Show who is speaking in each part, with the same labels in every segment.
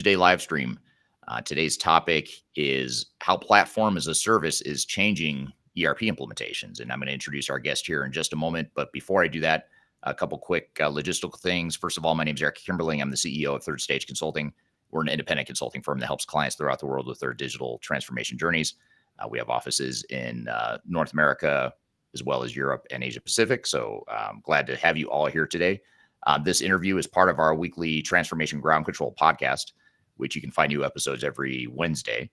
Speaker 1: Today live stream. Today's topic is how platform as a service is changing ERP implementations. And I'm going to introduce our guest here in just a moment. But before I do that, a couple quick logistical things. First of all, my name is Eric Kimberling. I'm the CEO of Third Stage Consulting. We're an independent consulting firm that helps clients throughout the world with their digital transformation journeys. We have offices in North America, as well as Europe and Asia Pacific. So I'm glad to have you all here today. This interview is part of our weekly Transformation Ground Control podcast, which you can find new episodes every Wednesday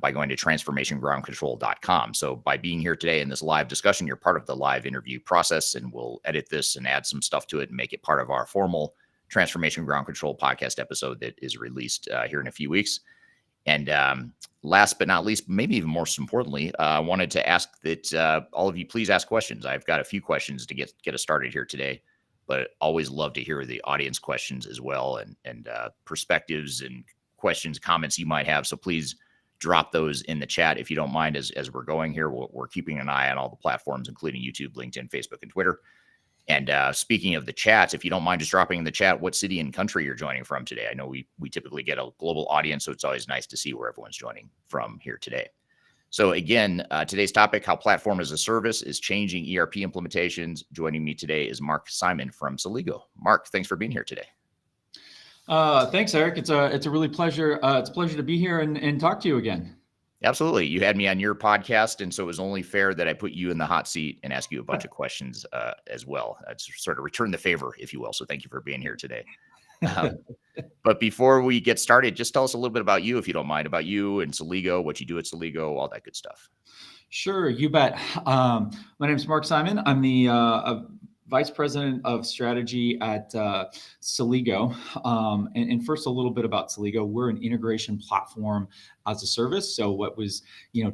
Speaker 1: by going to transformationgroundcontrol.com. So by being here today in this live discussion, you're part of the live interview process, and we'll edit this and add some stuff to it and make it part of our formal Transformation Ground Control podcast episode that is released here in a few weeks. And last but not least, maybe even more importantly, I wanted to ask that all of you please ask questions. I've got a few questions to get us started here today, but always love to hear the audience questions as well, and perspectives and questions, comments you might have. So please drop those in the chat if you don't mind. As we're going here, we're keeping an eye on all the platforms, including YouTube, LinkedIn, Facebook, and Twitter. And speaking of the chats, if you don't mind just dropping in the chat what city and country you're joining from today. I know we typically get a global audience, so it's always nice to see where everyone's joining from here today. So again, today's topic, how platform as a service is changing ERP implementations. Joining me today is Mark Simon from Celigo. Mark, thanks for being here today.
Speaker 2: Thanks, Eric. It's a really pleasure. It's a pleasure to be here and talk to you again.
Speaker 1: Absolutely. You had me on your podcast, and so it was only fair that I put you in the hot seat and ask you a bunch of questions as well. I'd sort of return the favor, if you will. So thank you for being here today. But before we get started, just tell us a little bit about you, if you don't mind, about you and Celigo, what you do at Celigo, all that good stuff.
Speaker 2: Sure, you bet. My name is Mark Simon. I'm the Vice President of Strategy at Celigo. And first, a little bit about Celigo. We're an integration platform as a service. So what was,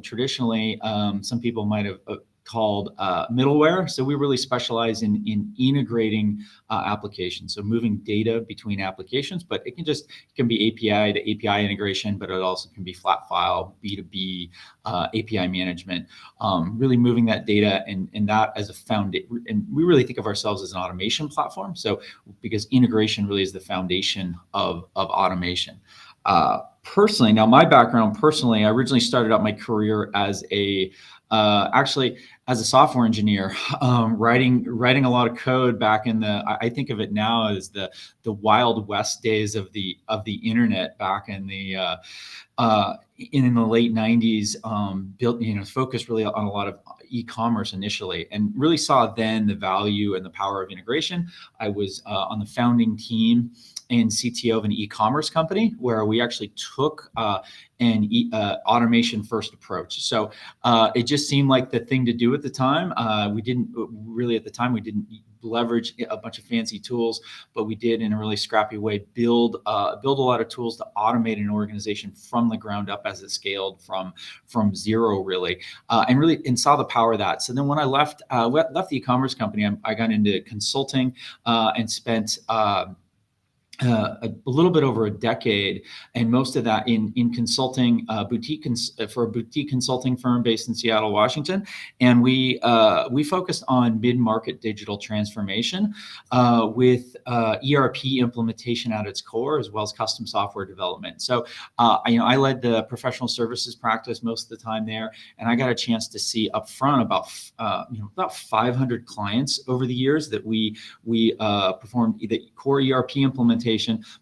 Speaker 2: traditionally, some people might have called middleware. So we really specialize in integrating applications. So moving data between applications, but it can be API to API integration, but it also can be flat file, B2B, API management, really moving that data and that as a foundation. And we really think of ourselves as an automation platform. So because integration really is the foundation of automation. Personally, now my background personally, I originally started out my career as as a software engineer, writing a lot of code back in I think of it now as the Wild West days of the internet back in the late 90s, focused really on a lot of e-commerce initially, and really saw then the value and the power of integration. I was on the founding team and CTO of an e-commerce company where we actually took an automation first approach. So it just seemed like the thing to do at the time. We didn't leverage a bunch of fancy tools, but we did in a really scrappy way build a lot of tools to automate an organization from the ground up as it scaled from zero really, and saw the power of that. So then when I left the e-commerce company, I got into consulting and spent a little bit over a decade, and most of that in consulting, for a boutique consulting firm based in Seattle, Washington. And we focused on mid-market digital transformation with ERP implementation at its core, as well as custom software development. So I led the professional services practice most of the time there, and I got a chance to see upfront about 500 clients over the years that we performed the core ERP implementation.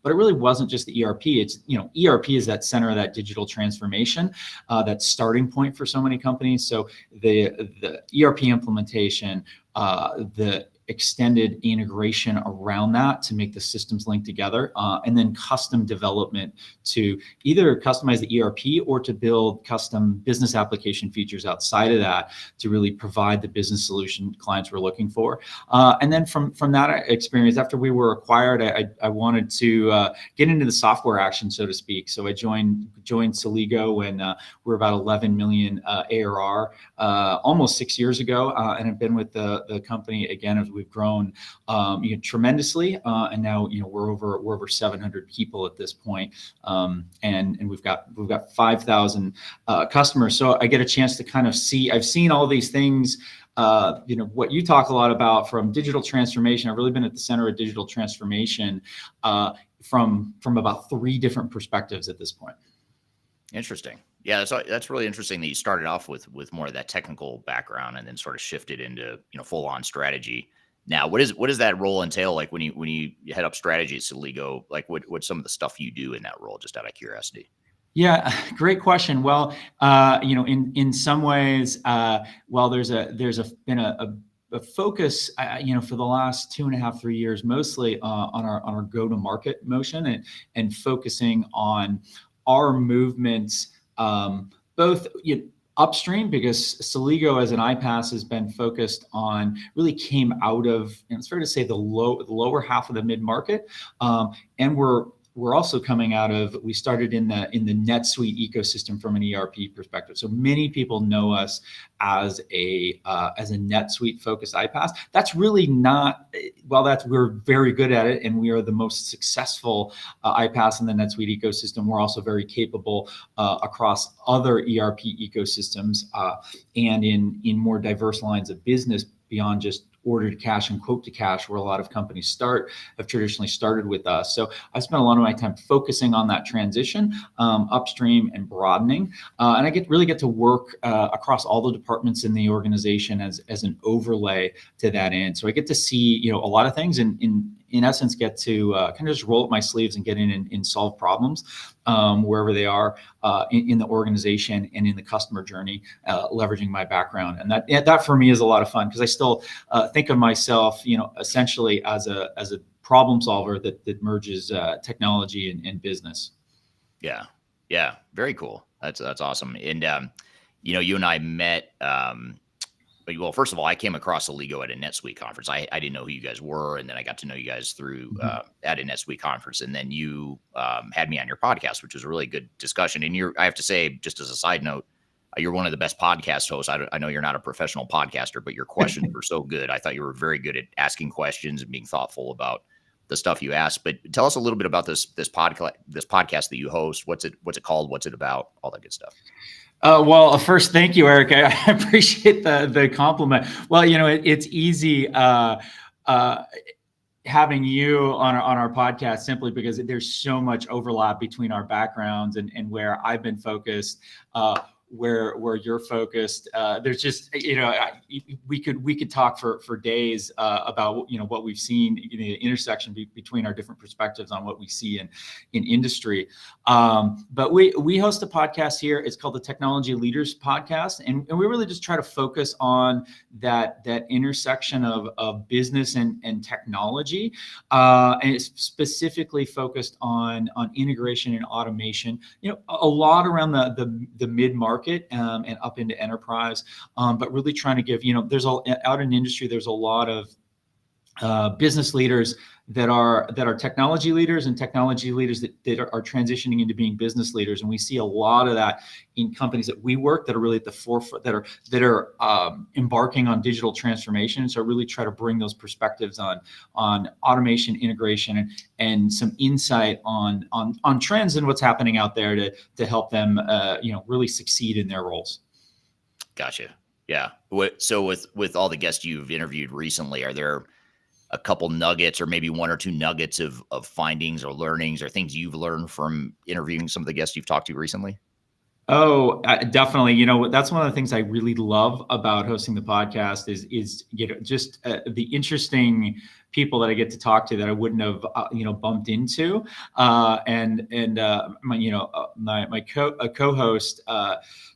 Speaker 2: But it really wasn't just the ERP. It's, ERP is that center of that digital transformation, that starting point for so many companies. So the ERP implementation, the extended integration around that to make the systems link together, and then custom development to either customize the ERP or to build custom business application features outside of that to really provide the business solution clients were looking for. And then from that experience, after we were acquired, I wanted to get into the software action, so to speak. So I joined Celigo when we were about 11 million ARR almost 6 years ago, and I've been with the company again as we've grown tremendously, and now we're over 700 people at this point, and we've got 5,000 customers. So I get a chance to kind of see. I've seen all these things. What you talk a lot about from digital transformation. I've really been at the center of digital transformation from about 3 different perspectives at this point.
Speaker 1: Interesting. Yeah, that's really interesting that you started off with more of that technical background and then sort of shifted into full on strategy. Now, what does that role entail? Like when you head up strategy at Celigo, like what's some of the stuff you do in that role? Just out of curiosity.
Speaker 2: Yeah, great question. Well, in some ways, well, there's been a focus, for the last 2.5, 3 years, mostly on our go-to-market motion and focusing on our movements, both upstream, because Celigo as an iPaaS has been focused on, really came out of, and it's fair to say, the lower half of the mid-market, and we're also coming out of, we started in the NetSuite ecosystem from an ERP perspective. So many people know us as a NetSuite focused iPaaS. That's really not, we're very good at it, and we are the most successful iPaaS in the NetSuite ecosystem. We're also very capable across other ERP ecosystems and in more diverse lines of business beyond just order to cash and quote to cash, where a lot of companies have traditionally started with us. So I spent a lot of my time focusing on that transition upstream and broadening. And I really get to work across all the departments in the organization as an overlay to that end. So I get to see, a lot of things, and in essence, get to kind of just roll up my sleeves and get in and solve problems wherever they are in the organization and in the customer journey, leveraging my background. And that for me is a lot of fun, because I still think of myself, essentially as a problem solver that merges technology and business.
Speaker 1: Yeah, very cool. That's awesome. And you and I met. Well, first of all, I came across Celigo at a NetSuite conference. I didn't know who you guys were, and then I got to know you guys through at a NetSuite conference, and then you had me on your podcast, which was a really good discussion. And I have to say, just as a side note, you're one of the best podcast hosts. I know you're not a professional podcaster, but your questions were so good. I thought you were very good at asking questions and being thoughtful about the stuff you asked. But tell us a little bit about this podcast that you host. What's it called? What's it about? All that good stuff.
Speaker 2: Well, first, thank you, Eric. I appreciate the compliment. Well, it's easy having you on our podcast, simply because there's so much overlap between our backgrounds and where I've been focused, where you're focused. There's just, we could talk for days about, what we've seen in the intersection between our different perspectives on what we see in industry. But we host a podcast here. It's called the Technology Leaders Podcast. And we really just try to focus on that intersection of business and technology. And it's specifically focused on integration and automation, a lot around the mid-market and up into enterprise, but really trying to give, out in industry, there's a lot of business leaders that are technology leaders, and technology leaders that are transitioning into being business leaders. And we see a lot of that in companies that we work that are really at the forefront, that are embarking on digital transformation. So really try to bring those perspectives on automation, integration, and some insight on trends and what's happening out there to help them really succeed in their roles.
Speaker 1: Gotcha. Yeah. So with all the guests you've interviewed recently, are there a couple nuggets, or maybe 1 or 2 nuggets of findings or learnings or things you've learned from interviewing some of the guests you've talked to recently?
Speaker 2: Oh, definitely. That's one of the things I really love about hosting the podcast is just the interesting people that I get to talk to that I wouldn't have bumped into, and my co-host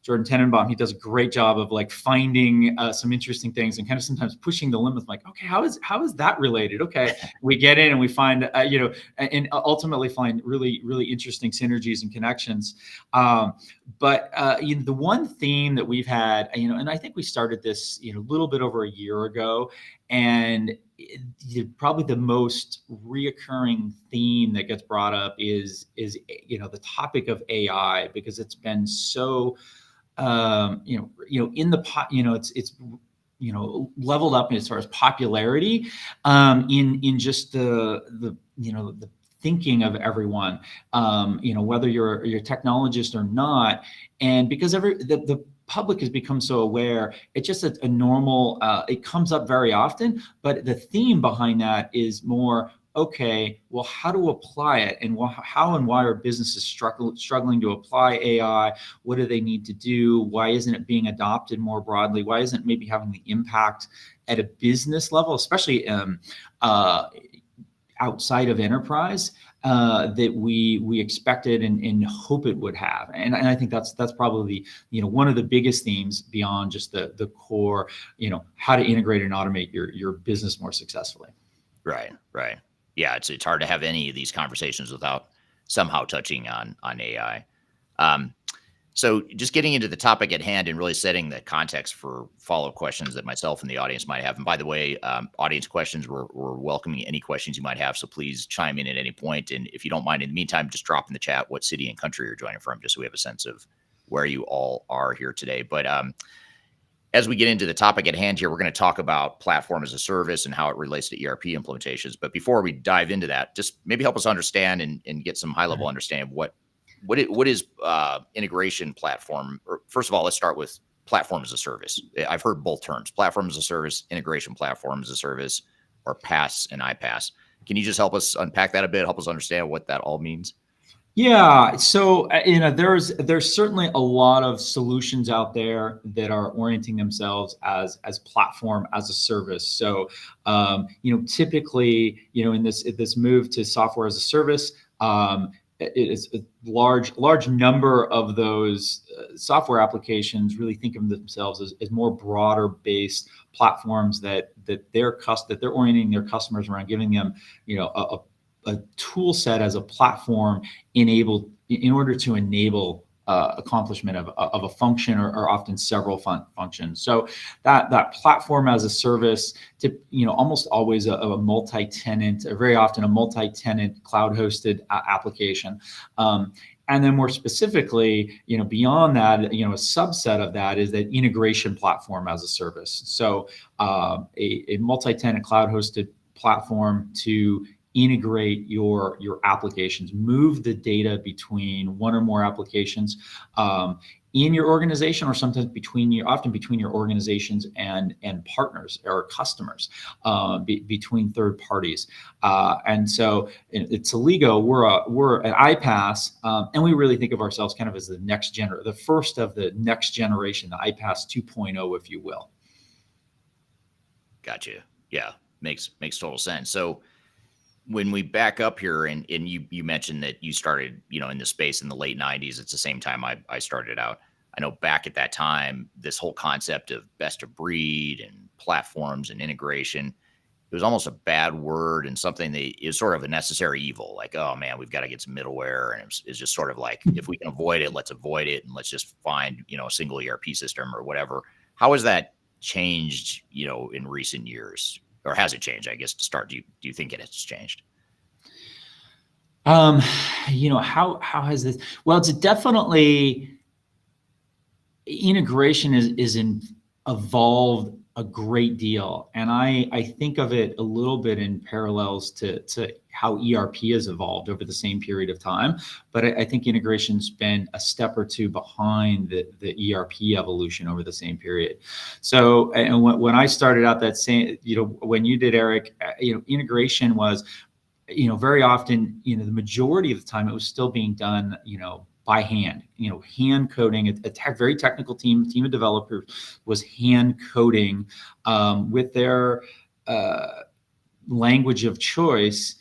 Speaker 2: Jordan Tenenbaum, he does a great job of finding some interesting things and kind of sometimes pushing the limits. Like, okay, how is that related? Okay, we get in and we find and ultimately find really, really interesting synergies and connections. But the one theme that we've had, and I think we started this a little bit over a year ago, and probably the most reoccurring theme that gets brought up is the topic of AI, because it's been so in the it's leveled up as far as popularity in just the thinking of everyone, whether you're a technologist or not. And because the public has become so aware, it's just a normal, it comes up very often, but the theme behind that is more, okay, well, how to apply it, and how and why are businesses struggling to apply AI? What do they need to do? Why isn't it being adopted more broadly? Why isn't it maybe having the impact at a business level, especially uh, outside of enterprise, that we expected and hope it would have? And I think that's probably, one of the biggest themes beyond just the core, how to integrate and automate your business more successfully.
Speaker 1: Right, right. Yeah, it's hard to have any of these conversations without somehow touching on AI. Um, so just getting into the topic at hand and really setting the context for follow-up questions that myself and the audience might have. And by the way, audience questions, we're welcoming any questions you might have. So please chime in at any point. And if you don't mind, in the meantime, just drop in the chat what city and country you're joining from, just so we have a sense of where you all are here today. But as we get into the topic at hand here, we're going to talk about platform as a service and how it relates to ERP implementations. But before we dive into that, just maybe help us understand and get some high level understanding of what is integration platform. Or first of all, let's start with platform as a service. I've heard both terms: platform as a service, integration platform as a service, or PaaS and iPaaS. Can you just help us unpack that a bit? Help us understand what that all means.
Speaker 2: Yeah, so there's certainly a lot of solutions out there that are orienting themselves as platform as a service. So typically, in this move to software as a service, it is a large number of those software applications really think of themselves as more broader based platforms that they're orienting their customers around, giving them a tool set as a platform in order to enable accomplishment of a function, or often several functions. So that platform as a service, almost always a multi-tenant, or very often a multi-tenant cloud-hosted application. And then more specifically, beyond that, a subset of that is that integration platform as a service. So a multi-tenant cloud-hosted platform to integrate your applications, move the data between one or more applications in your organization, or sometimes often between your organizations and partners or customers, between third parties. And so at Celigo, we're an iPaaS, and we really think of ourselves kind of as the first of the next generation, the iPaaS 2.0, if you will.
Speaker 1: Gotcha. Yeah, makes total sense. So when we back up here, and you mentioned that you started, in this space in the late 90s, it's the same time I started out. I know back at that time, this whole concept of best of breed and platforms and integration, it was almost a bad word and something that is sort of a necessary evil. Like, oh man, we've got to get some middleware. And it's just sort of like, if we can avoid it, let's avoid it. And let's just find, a single ERP system or whatever. How has that changed, in recent years? Or has it changed, I guess, to start? Do you think it has changed?
Speaker 2: How has this? Well, it's definitely, integration is evolved a great deal, and I think of it a little bit in parallels to how ERP has evolved over the same period of time. But I think integration's been a step or two behind the ERP evolution over the same period. So, and when I started out that same, when you did, Eric, integration was, very often, the majority of the time it was still being done, by hand, hand coding. A very technical team of developers was hand coding with their language of choice,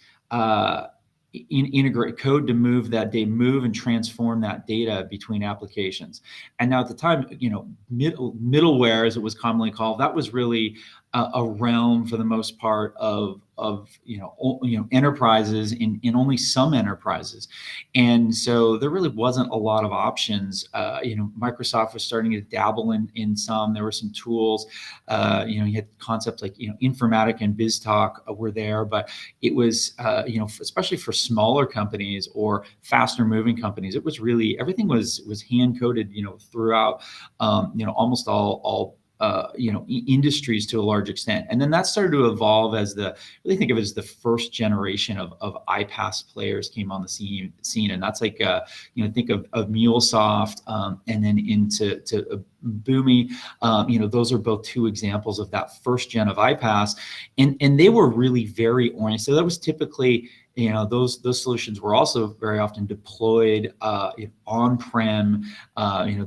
Speaker 2: integrate code to move and transform that data between applications. And now at the time, middleware, as it was commonly called, that was really a realm, for the most part, of enterprises, in only some enterprises. And so there really wasn't a lot of options. Microsoft was starting to dabble in some. There were some tools. You had concepts like Informatica and BizTalk were there, but it was especially for smaller companies or faster moving companies, it was really, everything was hand coded throughout, almost all industries to a large extent. And then that started to evolve as really think of it as the first generation of iPaaS players came on the scene. And that's like, think of MuleSoft, and then into Boomi. Those are both two examples of that first gen of iPaaS. And they were really very oriented. So that was typically, those solutions were also very often deployed on-prem.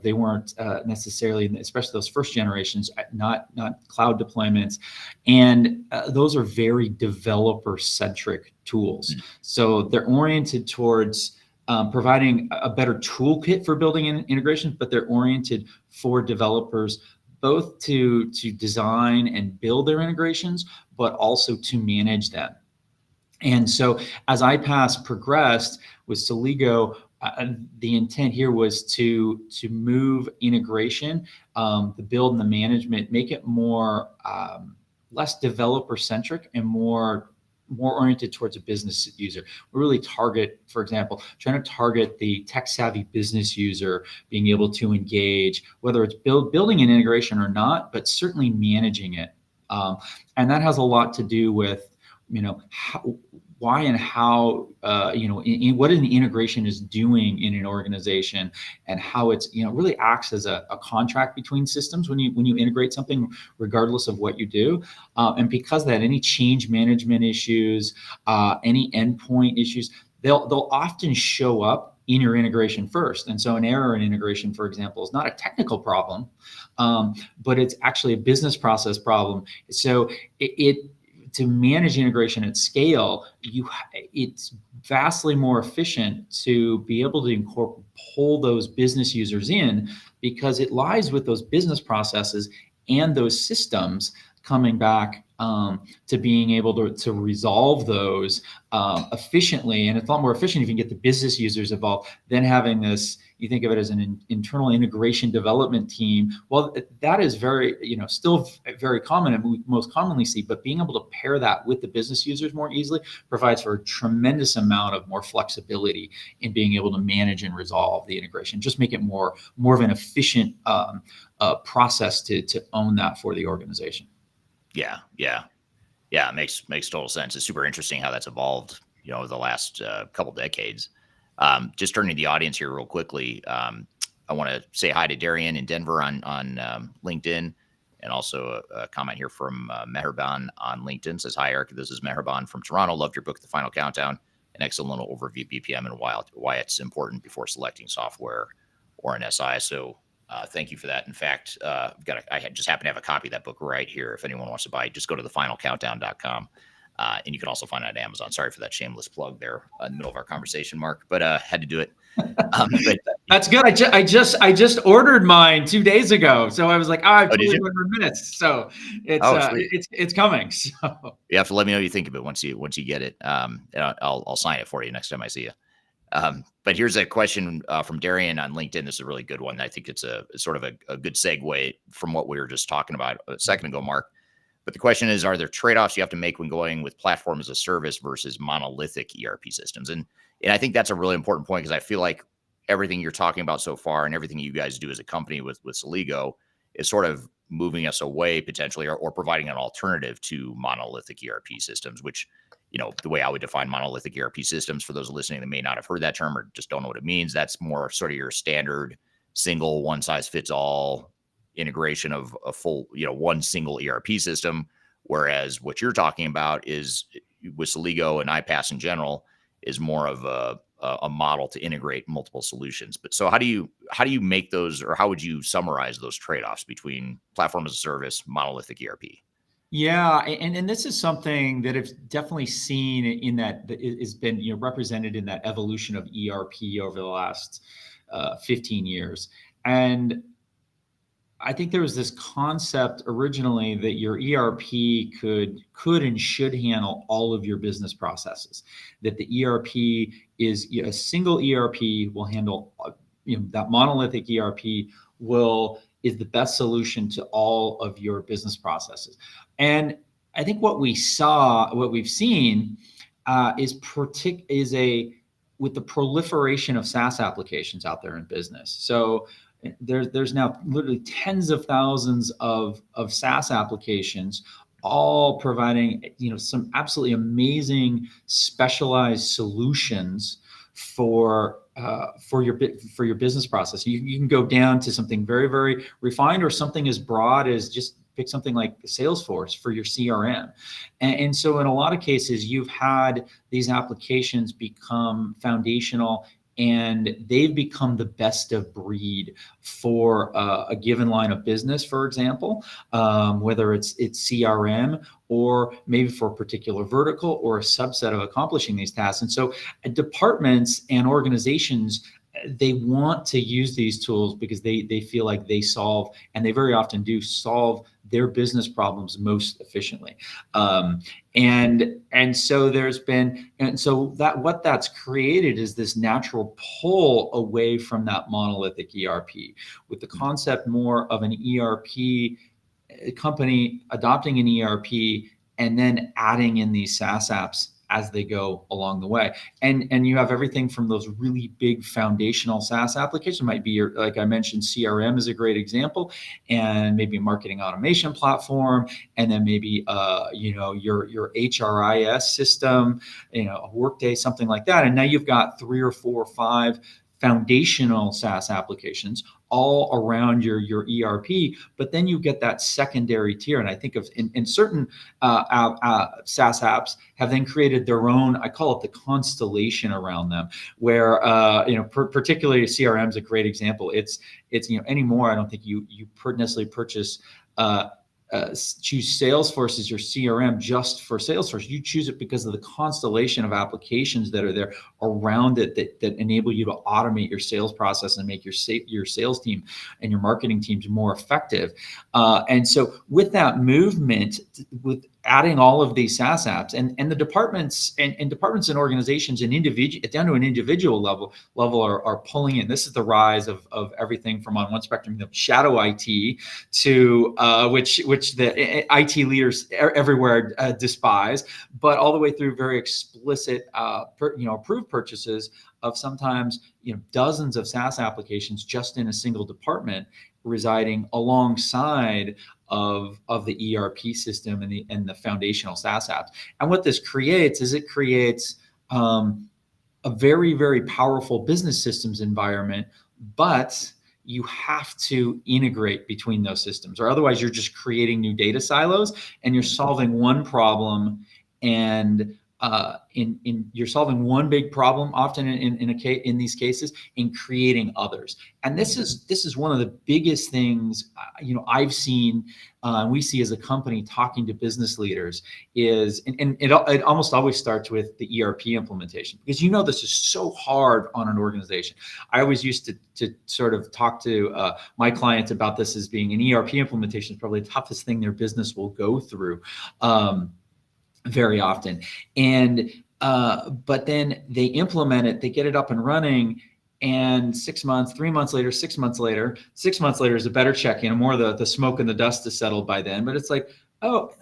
Speaker 2: They weren't necessarily, especially those first generations, not cloud deployments. And those are very developer-centric tools. So they're oriented towards providing a better toolkit for building integrations, but they're oriented for developers both to design and build their integrations, but also to manage them. And so as iPaaS progressed with Celigo, the intent here was to move integration, the build and the management, make it more less developer centric and more oriented towards a business user. We really target, for example, trying to target the tech savvy business user being able to engage, whether it's building an integration or not, but certainly managing it. And that has a lot to do with why and how, in what an integration is doing in an organization, and how it's, really acts as a contract between systems when you integrate something, regardless of what you do. And because of that, any change management issues, any endpoint issues, they'll often show up in your integration first. And so an error in integration, for example, is not a technical problem, but it's actually a business process problem. So to manage integration at scale, it's vastly more efficient to be able to pull those business users in, because it lies with those business processes and those systems coming back to being able to resolve those efficiently. And it's a lot more efficient if you can get the business users involved than having this, you think of it as an internal integration development team. Well, that is very, still very common, and we most commonly see, but being able to pair that with the business users more easily provides for a tremendous amount of more flexibility in being able to manage and resolve the integration, just make it more of an efficient process to own that for the organization.
Speaker 1: Yeah. It makes total sense. It's super interesting how that's evolved, over the last couple decades. Just turning to the audience here real quickly. I want to say hi to Darian in Denver on LinkedIn, and also a comment here from Meherban on LinkedIn. Says, hi, Eric. This is Meherban from Toronto. Loved your book, The Final Countdown. An excellent little overview of BPM and why it's important before selecting software or an SI. So thank you for that. In fact, I just happen to have a copy of that book right here. If anyone wants to buy it, just go to thefinalcountdown.com. And you can also find it on Amazon. Sorry for that shameless plug there in the middle of our conversation, Mark, but had to do it.
Speaker 2: But that's good. I just ordered mine 2 days ago, so I was like, I have 21 minutes, so it's coming. So
Speaker 1: you have to let me know what you think of it once you get it. I'll sign it for you next time I see you. But here's a question from Darian on LinkedIn. This is a really good one. I think it's sort of a good segue from what we were just talking about a second ago, Mark. But the question is, are there trade-offs you have to make when going with platform as a service versus monolithic ERP systems? And I think that's a really important point, because I feel like everything you're talking about so far and everything you guys do as a company with Celigo is sort of moving us away potentially, or providing an alternative to monolithic ERP systems, which, the way I would define monolithic ERP systems, for those listening that may not have heard that term or just don't know what it means, that's more sort of your standard single one-size-fits-all integration of a full, one single ERP system. Whereas what you're talking about is, with Celigo and iPaaS in general, is more of a model to integrate multiple solutions. But so how do you make those, or how would you summarize those trade-offs between platform as a service, monolithic ERP?
Speaker 2: Yeah, and this is something that I've definitely seen in that has been represented in that evolution of ERP over the last 15 years. And I think there was this concept originally that your ERP could and should handle all of your business processes. That the ERP is a single ERP will handle, that monolithic ERP is the best solution to all of your business processes. And I think what we've seen is with the proliferation of SaaS applications out there in business. So there's now literally tens of thousands of SaaS applications, all providing some absolutely amazing specialized solutions for your business process. You can go down to something very, very refined, or something as broad as just pick something like Salesforce for your CRM. And so in a lot of cases, you've had these applications become foundational, and they've become the best of breed for a given line of business, for example, whether it's CRM, or maybe for a particular vertical or a subset of accomplishing these tasks. And so departments and organizations, they want to use these tools because they feel like they solve, and they very often do solve, their business problems most efficiently. And so what that's created is this natural pull away from that monolithic ERP, with the concept more of an ERP company adopting an ERP and then adding in these SaaS apps as they go along the way. And you have everything from those really big foundational SaaS applications. It might be like I mentioned, CRM is a great example, and maybe a marketing automation platform, and then maybe your HRIS system, a Workday, something like that. And now you've got 3 or 4 or 5 foundational SaaS applications all around your ERP, but then you get that secondary tier. And I think of in certain SaaS apps have then created their own, I call it the constellation around them, where particularly CRM is a great example. It's anymore, I don't think you necessarily purchase choose Salesforce as your CRM just for Salesforce. You choose it because of the constellation of applications that are there around it that enable you to automate your sales process and make your sales team and your marketing teams more effective. And so with that movement, with adding all of these SaaS apps, and the departments and organizations and down to an individual level are pulling in. This is the rise of everything from, on one spectrum, the shadow IT to which the IT leaders everywhere despise, but all the way through very explicit approved purchases of sometimes dozens of SaaS applications just in a single department, residing alongside of the ERP system and the foundational SaaS apps. And what this creates is a very, very powerful business systems environment, but you have to integrate between those systems, or otherwise you're just creating new data silos, and you're solving one problem, and you're solving one big problem often in these cases, in creating others. And this is one of the biggest things I've seen, we see as a company talking to business leaders, is and it almost always starts with the ERP implementation, because this is so hard on an organization. I always used to sort of talk to my clients about this as being an ERP implementation is probably the toughest thing their business will go through. Very often. And but then they implement it, they get it up and running, and 6 months, 3 months later, 6 months later is a better check-in, more the smoke and the dust is settled by then. But it's like, well,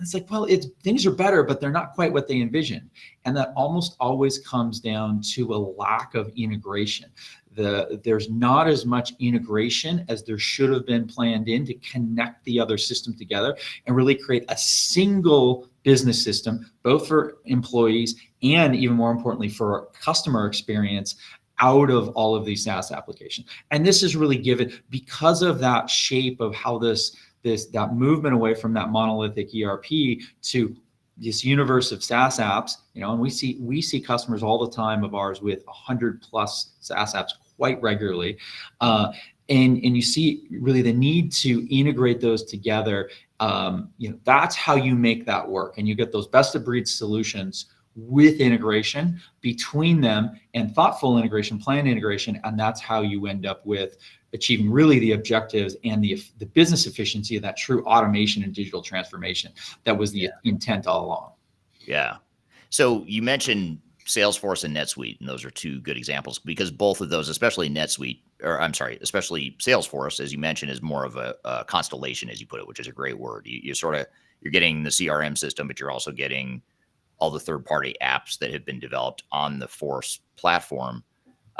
Speaker 2: things are better, but they're not quite what they envisioned. And that almost always comes down to a lack of integration. There's not as much integration as there should have been planned in to connect the other system together and really create a single business system, both for employees and, even more importantly, for customer experience, out of all of these SaaS applications. And this is really given because of that shape of how that movement away from that monolithic ERP to this universe of SaaS apps, and we see customers all the time of ours with 100 plus SaaS apps quite regularly. And you see really the need to integrate those together. That's how you make that work. And you get those best of breed solutions with integration between them, and thoughtful integration, planned integration. And that's how you end up with achieving really the objectives and the business efficiency of that true automation and digital transformation that was the intent all along.
Speaker 1: Yeah. So you mentioned Salesforce and NetSuite, and those are two good examples, because both of those, especially especially Salesforce, as you mentioned, is more of a constellation, as you put it, which is a great word. You're getting the CRM system, but you're also getting all the third-party apps that have been developed on the Force platform.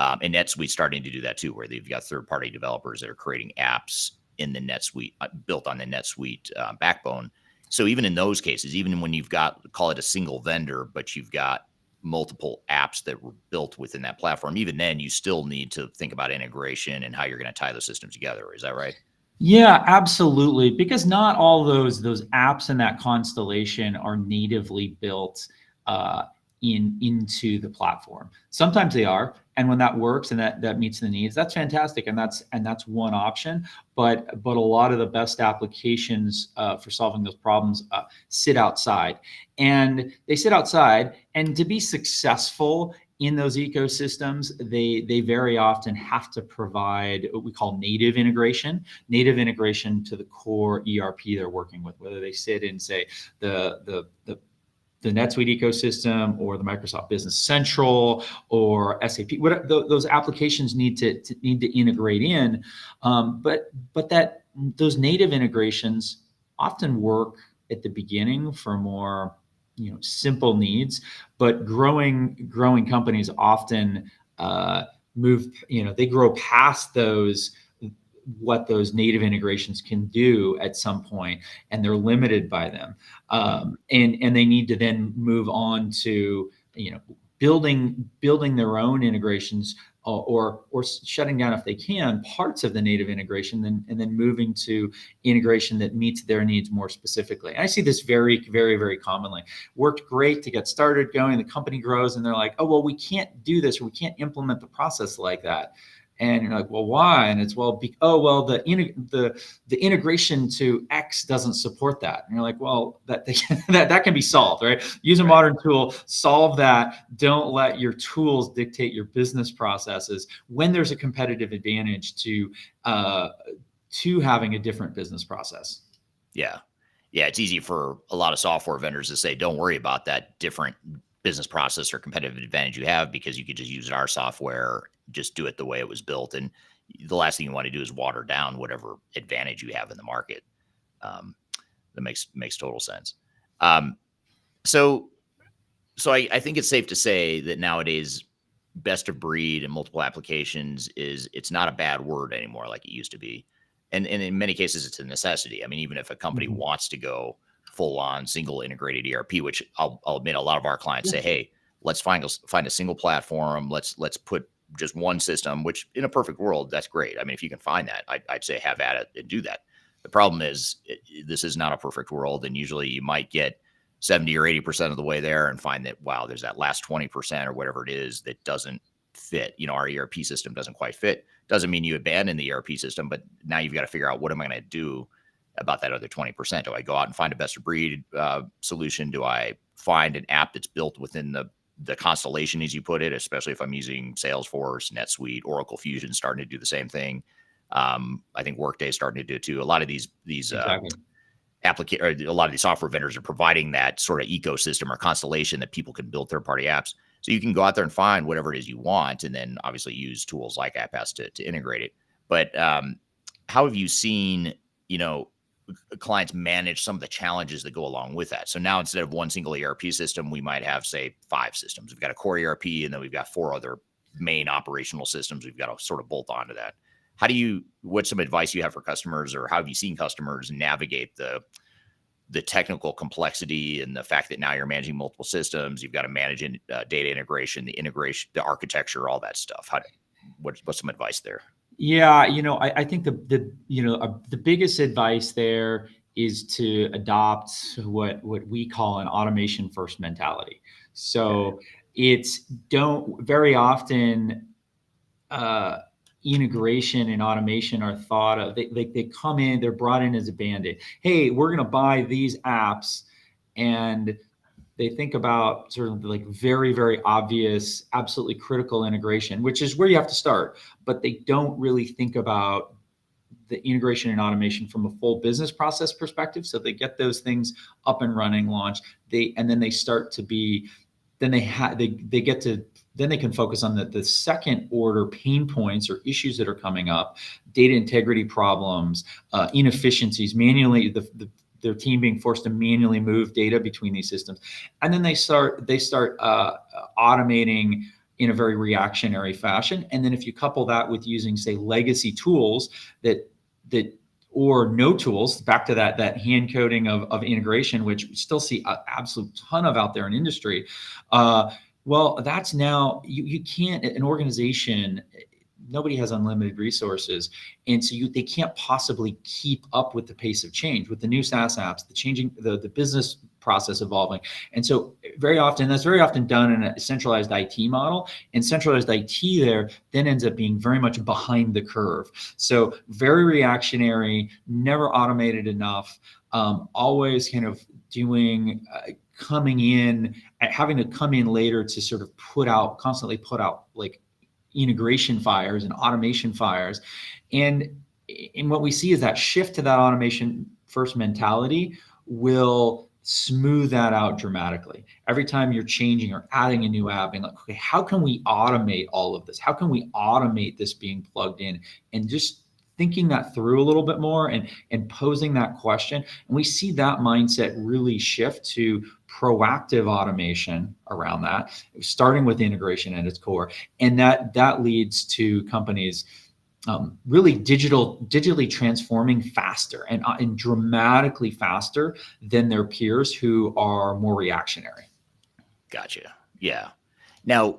Speaker 1: And NetSuite's starting to do that too, where they've got third-party developers that are creating apps in the NetSuite, built on the NetSuite backbone. So even in those cases, even when you've got, call it a single vendor, but you've got multiple apps that were built within that platform, even then you still need to think about integration and how you're going to tie those systems together. Is that right?
Speaker 2: Yeah, absolutely. Because not all those apps in that constellation are natively built uh, into the platform. Sometimes they are, and when that works and that meets the needs, that's fantastic, and that's one option. But a lot of the best applications for solving those problems sit outside, and they sit outside. And to be successful in those ecosystems, they very often have to provide what we call native integration to the core ERP they're working with, whether they sit in, say, the NetSuite ecosystem or the Microsoft Business Central or SAP. Those applications need to integrate in, but that those native integrations often work at the beginning for more simple needs, but growing companies often move, they grow past what those native integrations can do at some point, and they're limited by them, and they need to then move on to building their own integrations, or shutting down, if they can, parts of the native integration, and then moving to integration that meets their needs more specifically. And I see this very, very, very commonly. Worked great to get started going, the company grows, and they're like, oh, well, we can't do this, or we can't implement the process like that. And you're like, well, why? And it's, the integration to X doesn't support that. And you're like, well, that can be solved, right? Use a modern tool, solve that. Don't let your tools dictate your business processes when there's a competitive advantage to having a different business process.
Speaker 1: Yeah. It's easy for a lot of software vendors to say, don't worry about that different business process or competitive advantage you have, because you could just use our software, just do it the way it was built. And the last thing you want to do is water down whatever advantage you have in the market. That makes total sense. So I think it's safe to say that nowadays, best of breed and multiple applications it's not a bad word anymore like it used to be. And in many cases, it's a necessity. I mean, even if a company wants to go full on single integrated ERP, which I'll admit a lot of our clients say, hey, let's find a single platform. Let's put just one system, which in a perfect world, that's great. I mean, if you can find that, I'd say have at it and do that. The problem is this is not a perfect world. And usually you might get 70 or 80% of the way there and find that, wow, there's that last 20% or whatever it is that doesn't fit. Our ERP system doesn't quite fit. Doesn't mean you abandon the ERP system, but now you've got to figure out, what am I going to do about that other 20%? Do I go out and find a best of breed solution? Do I find an app that's built within the constellation, as you put it, especially if I'm using Salesforce, NetSuite, Oracle Fusion starting to do the same thing? I think Workday is starting to do it too. A lot of these
Speaker 2: Exactly.
Speaker 1: a lot of these software vendors are providing that sort of ecosystem or constellation that people can build third-party apps. So you can go out there and find whatever it is you want, and then obviously use tools like PaaS to integrate it. But how have you seen, clients manage some of the challenges that go along with that? So now, instead of one single ERP system, we might have, say, 5 systems. We've got a core ERP, and then we've got 4 other main operational systems we've got to sort of bolt onto that. What's some advice you have for customers, or how have you seen customers navigate the technical complexity and the fact that now you're managing multiple systems? You've got to manage data integration, the architecture, all that stuff. What's some advice there?
Speaker 2: Yeah, I think the biggest advice there is to adopt what we call an automation first mentality. So don't very often integration and automation are thought of. They come in, they're brought in as a band-aid. Hey, we're going to buy these apps, and they think about sort of like very, very obvious, absolutely critical integration, which is where you have to start. But they don't really think about the integration and automation from a full business process perspective. So they get those things up and running, launched, and then they start to be, then they can focus on the second order pain points or issues that are coming up, data integrity problems, inefficiencies, manually their team being forced to manually move data between these systems. And then they start automating in a very reactionary fashion. And then if you couple that with using, say, legacy tools that or no tools, back to that hand coding of integration, which we still see an absolute ton of out there in industry. Well, that's now you can't, an organization, nobody has unlimited resources, and so they can't possibly keep up with the pace of change with the new SaaS apps, the changing, the business process evolving. And so that's very often done in a centralized IT model, and centralized IT there then ends up being very much behind the curve. So very reactionary, never automated enough, always kind of doing coming in, having to come in later to sort of constantly put out like integration fires and automation fires. And what we see is that shift to that automation first mentality will smooth that out dramatically. Every time you're changing or adding a new app, and like, okay, how can we automate all of this? How can we automate this being plugged in? And just thinking that through a little bit more and posing that question. And we see that mindset really shift to proactive automation around that, starting with integration at its core. And that leads to companies really digitally transforming faster and dramatically faster than their peers who are more reactionary.
Speaker 1: Gotcha. Yeah. Now,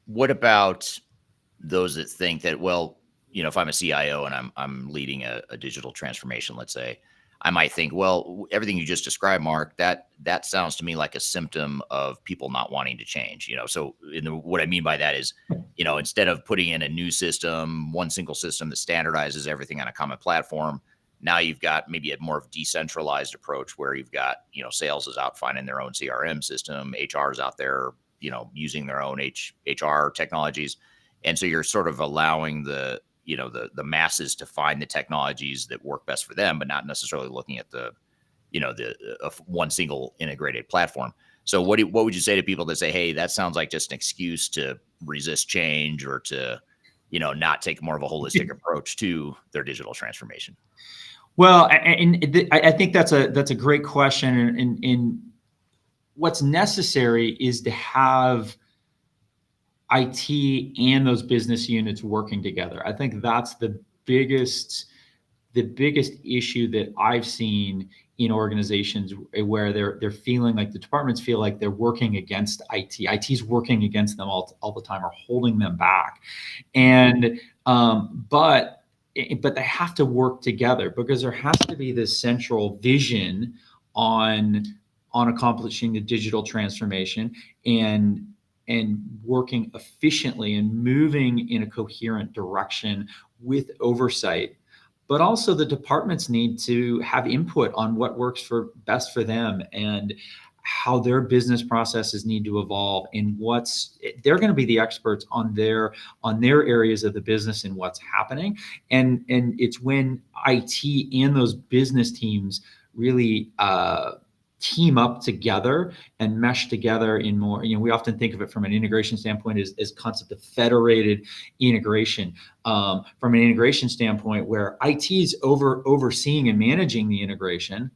Speaker 1: what about those that think that, well, if I'm a CIO and I'm leading a digital transformation, let's say, I might think, well, everything you just described, Mark, that sounds to me like a symptom of people not wanting to change. So what I mean by that is, instead of putting in a new system, one single system that standardizes everything on a common platform, now you've got maybe a more decentralized approach where you've got, sales is out finding their own CRM system, HR is out there, using their own HR technologies. And so you're sort of allowing the masses to find the technologies that work best for them, but not necessarily looking at the one single integrated platform. So what would you say to people that say, hey, that sounds like just an excuse to resist change or to, not take more of a holistic approach to their digital transformation?
Speaker 2: Well, and I think that's a great question. And what's necessary is to have IT and those business units working together. I think that's the biggest issue that I've seen in organizations where they're feeling like the departments feel like they're working against IT. IT's working against them all the time or holding them back. And but they have to work together because there has to be this central vision on accomplishing the digital transformation and working efficiently and moving in a coherent direction with oversight. But also the departments need to have input on what works best for them and how their business processes need to evolve and they're going to be the experts on their areas of the business and what's happening. And it's when IT and those business teams really team up together and mesh together in more, we often think of it from an integration standpoint as concept of federated integration. From an integration standpoint where IT is overseeing and managing the integration,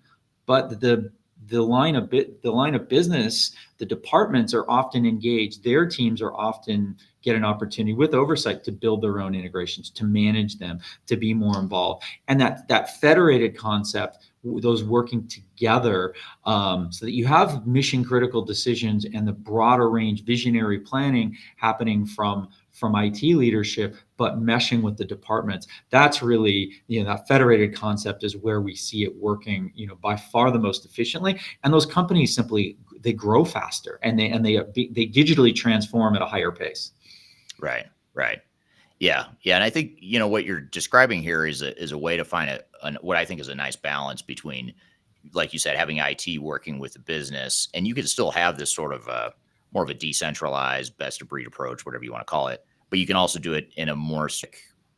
Speaker 2: but the line of business, the departments are often engaged. Their teams are often get an opportunity with oversight to build their own integrations, to manage them, to be more involved. And that federated concept, those working together, so that you have mission critical decisions and the broader range visionary planning happening from IT leadership, but meshing with the departments. That's really, that federated concept is where we see it working, by far the most efficiently. And those companies simply, they grow faster and they digitally transform at a higher pace.
Speaker 1: Right. Yeah. And I think, what you're describing here is a way to find what I think is a nice balance between, like you said, having IT working with the business, and you can still have this sort of more of a decentralized best of breed approach, whatever you want to call it, but you can also do it in a more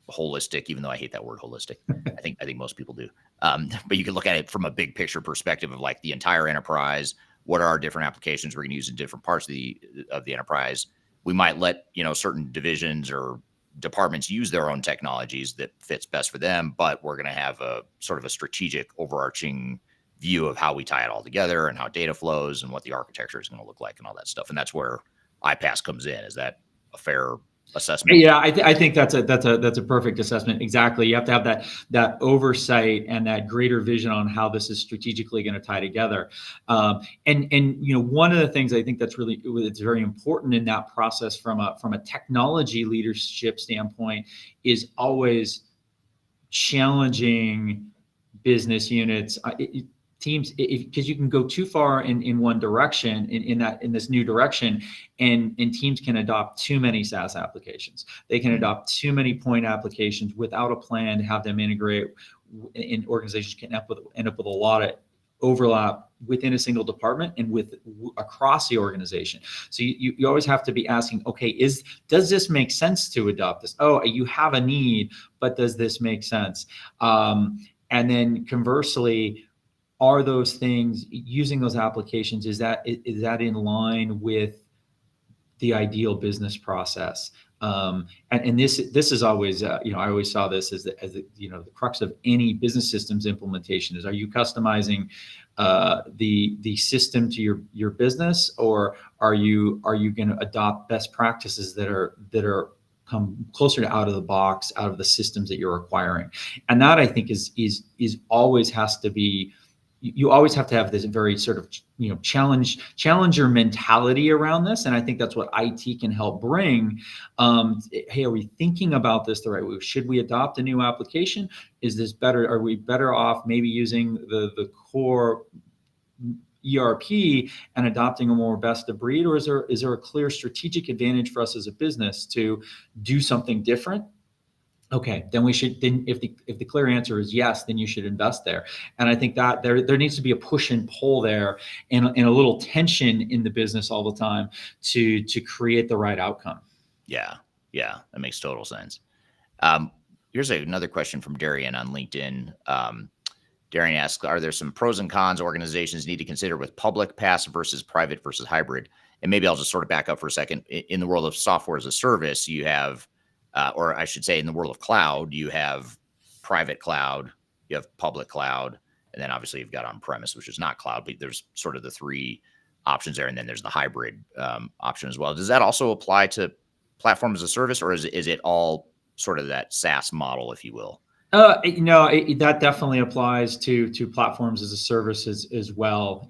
Speaker 1: holistic, even though I hate that word holistic. I think most people do. But you can look at it from a big picture perspective of like the entire enterprise. What are our different applications we're going to use in different parts of the enterprise? We might let, certain divisions or departments use their own technologies that fits best for them, but we're going to have a sort of a strategic overarching view of how we tie it all together and how data flows and what the architecture is going to look like and all that stuff. And that's where iPaaS comes in. Is that a fair assessment?
Speaker 2: Yeah, I think that's a perfect assessment. Exactly. You have to have that oversight and that greater vision on how this is strategically going to tie together. And one of the things I think it's very important in that process from a technology leadership standpoint is always challenging business units, teams, because you can go too far in one direction in this new direction, and teams can adopt too many SaaS applications. They can adopt too many point applications without a plan to have them integrate. And organizations can end up with a lot of overlap within a single department and across the organization. So you always have to be asking, okay, does this make sense to adopt this? Oh, you have a need, but does this make sense? And then conversely, are those things, using those applications, is that in line with the ideal business process? And this is always, I always saw this as the crux of any business systems implementation is, are you customizing the system to your business, or are you going to adopt best practices that are come closer to out of the box, out of the systems that you're acquiring? And that, I think, is always has to be, you always have to have this very sort of challenger mentality around this, and I think that's what IT can help bring. Hey, are we thinking about this the right way? Should we adopt a new application? Is this better? Are we better off maybe using the core ERP and adopting a more best of breed, or is there a clear strategic advantage for us as a business to do something different? Okay, then if the clear answer is yes, then you should invest there. And I think that there needs to be a push and pull there, and a little tension in the business all the time to create the right outcome.
Speaker 1: Yeah, that makes total sense. Here's another question from Darian on LinkedIn. Darian asks, are there some pros and cons organizations need to consider with public PaaS versus private versus hybrid? And maybe I'll just sort of back up for a second. In the world of software as a service, you have, or I should say in the world of cloud, you have private cloud, you have public cloud, and then obviously you've got on-premise, which is not cloud, but there's sort of the three options there. And then there's the hybrid option as well. Does that also apply to platform as a service, or is it all sort of that SaaS model, if you will?
Speaker 2: That definitely applies to platforms as a service as well.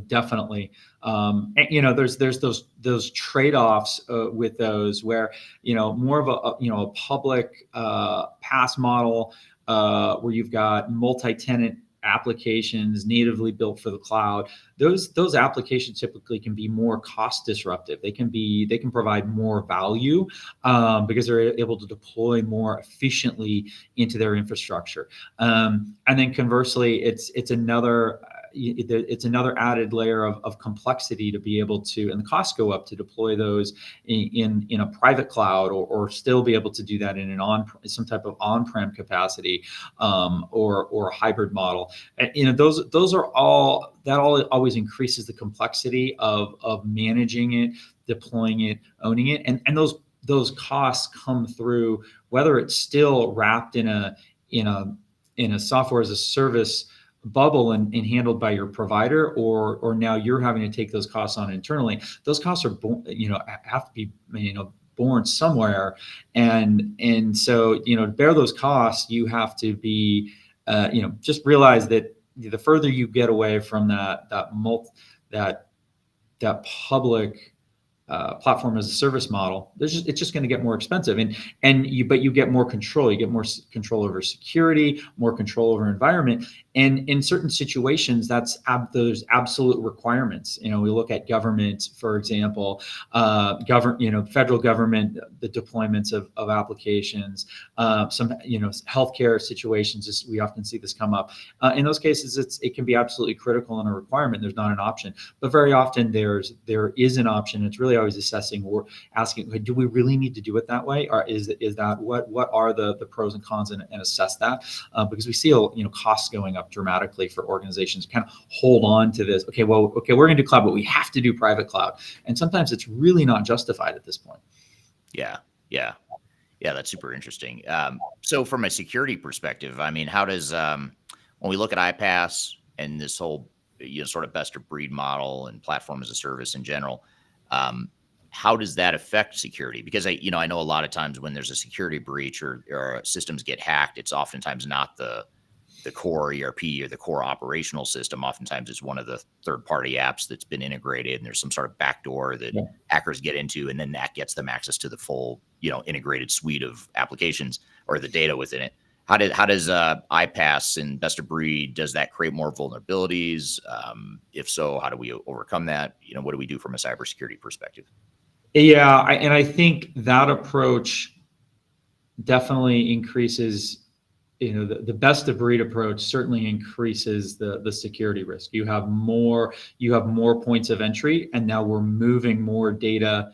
Speaker 2: Definitely. And, there's those trade-offs with those where more of a public PaaS model where you've got multi-tenant applications natively built for the cloud. Those applications typically can be more cost disruptive. They can provide more value because they're able to deploy more efficiently into their infrastructure. And then conversely, it's another added layer of complexity to be able to, and the costs go up to deploy those in a private cloud, or still be able to do that in some type of on-prem capacity, or a hybrid model. And, those are all always increases the complexity of managing it, deploying it, owning it, and those costs come through whether it's still wrapped in a software as a service bubble and handled by your provider, or now you're having to take those costs on internally. Those costs are have to be born somewhere, and so to bear those costs, you have to be just realize that the further you get away from that public platform as a service model, it's just going to get more expensive, but you get more control. You get more control over security, more control over environment, and in certain situations, those absolute requirements. We look at government, for example, federal government, the deployments of applications, some healthcare situations. We often see this come up. In those cases, it can be absolutely critical and a requirement. There's not an option, but very often there is an option. It's really always assessing or asking, do we really need to do it that way, or is that what are the pros and cons, and assess that, because we see costs going up dramatically for organizations to kind of hold on to this. Okay, we're going to do cloud, but we have to do private cloud, and sometimes it's really not justified at this point.
Speaker 1: Yeah, that's super interesting. So from a security perspective, I mean, how does when we look at iPaaS and this whole sort of best of breed model and platform as a service in general, how does that affect security? Because I know a lot of times when there's a security breach or systems get hacked, it's oftentimes not the core ERP or the core operational system. Oftentimes it's one of the third-party apps that's been integrated, and there's some sort of backdoor that
Speaker 2: Yeah.
Speaker 1: hackers get into, and then that gets them access to the full, integrated suite of applications or the data within it. How does iPaaS and best of breed, does that create more vulnerabilities? If so, how do we overcome that? What do we do from a cybersecurity perspective?
Speaker 2: Yeah, and I think that approach definitely increases, the best of breed approach certainly increases the security risk. You have more points of entry, and now we're moving more data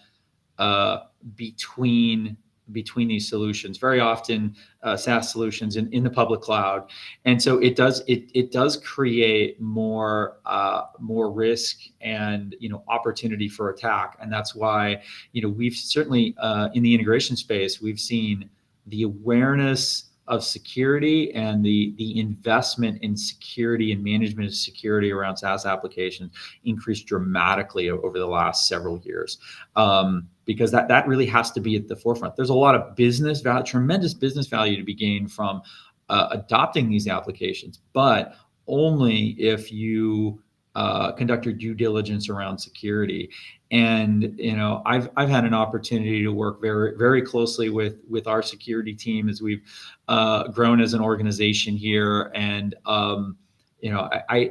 Speaker 2: uh, between these solutions. Very often, SaaS solutions in the public cloud, and so it does create more risk and opportunity for attack. And that's why we've certainly in the integration space, we've seen the awareness of security and the investment in security and management of security around SaaS applications increased dramatically over the last several years. Because that really has to be at the forefront. There's a lot of business value, tremendous business value to be gained from adopting these applications, but only if you conduct your due diligence around security. And I've had an opportunity to work very very closely with our security team as we've grown as an organization here. And I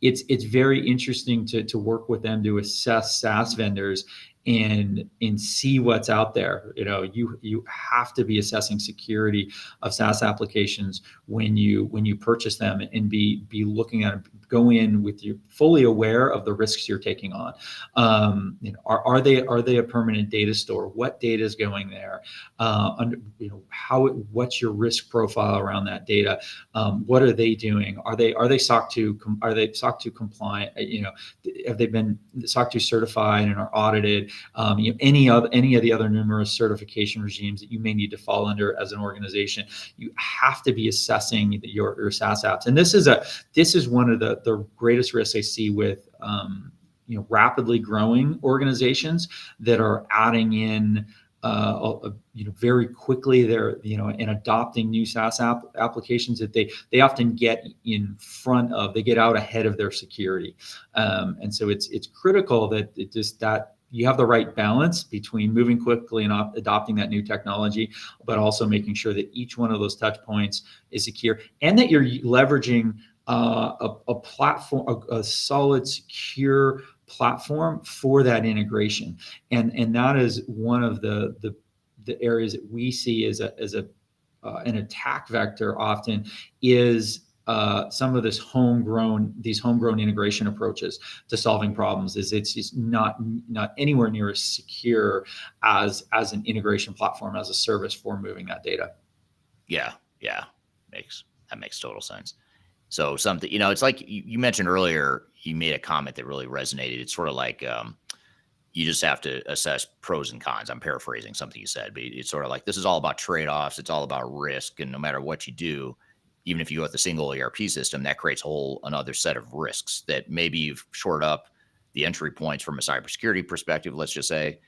Speaker 2: it's very interesting to work with them to assess SaaS vendors and see what's out there. You have to be assessing security of SaaS applications when you purchase them, and be looking at them, go in with you fully aware of the risks you're taking on. Are they a permanent data store? What data is going there? What's your risk profile around that data? What are they doing? Are they SOC 2 compliant? Have they been SOC 2 certified and are audited? Any of the other numerous certification regimes that you may need to fall under as an organization. You have to be assessing your SaaS apps, and this is one of the greatest risks I see with rapidly growing organizations that are adding in very quickly they're and adopting new SaaS applications that they often get in front of, they get out ahead of their security. And so it's critical that that you have the right balance between moving quickly and adopting that new technology, but also making sure that each one of those touch points is secure, and that you're leveraging a platform, a solid, secure platform for that integration. And that is one of the areas that we see as an attack vector often, is some of these homegrown integration approaches to solving problems. It's not anywhere near as secure as an integration platform as a service for moving that data.
Speaker 1: Yeah, yeah, that makes total sense. So something, it's like you mentioned earlier, you made a comment that really resonated. It's sort of like you just have to assess pros and cons. I'm paraphrasing something you said, but it's sort of like this is all about trade-offs. It's all about risk, and no matter what you do, even if you go with a single ERP system, that creates another set of risks that maybe you've shored up the entry points from a cybersecurity perspective. Let's just say,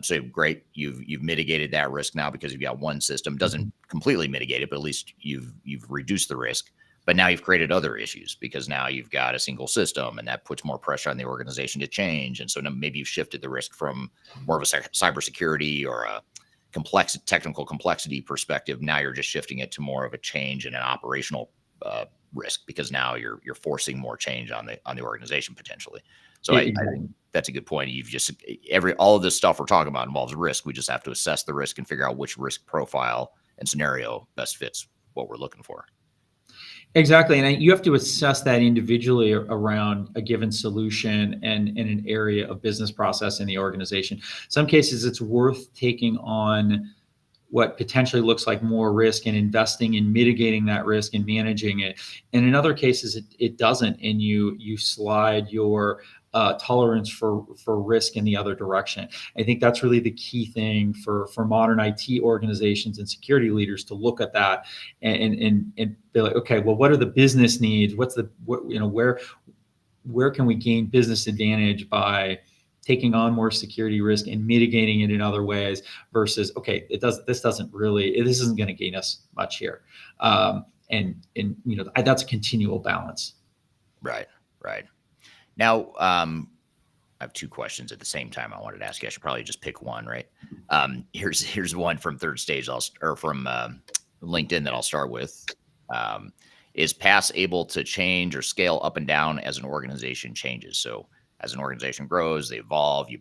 Speaker 1: so great, you've mitigated that risk now because you've got one system. Doesn't completely mitigate it, but at least you've reduced the risk. But now you've created other issues because now you've got a single system, and that puts more pressure on the organization to change. And so now maybe you've shifted the risk from more of a cybersecurity or a technical complexity perspective. Now you're just shifting it to more of a change in an operational risk, because now you're forcing more change on the organization potentially. So I think that's a good point. You've just all of this stuff we're talking about involves risk. We just have to assess the risk and figure out which risk profile and scenario best fits what we're looking for.
Speaker 2: Exactly. And you have to assess that individually around a given solution and an area of business process in the organization. Some cases it's worth taking on what potentially looks like more risk and investing in mitigating that risk and managing it. And in other cases, it doesn't, and you slide your tolerance for risk in the other direction. I think that's really the key thing for modern IT organizations and security leaders to look at that and be like, okay, well, what are the business needs? Where can we gain business advantage by taking on more security risk and mitigating it in other ways versus, okay, this isn't going to gain us much here. And that's a continual balance.
Speaker 1: Right. Right. Now, I have two questions at the same time I wanted to ask you. I should probably just pick one, right? Here's one from Third Stage, from LinkedIn that I'll start with. Is PaaS able to change or scale up and down as an organization changes? So as an organization grows, they evolve, you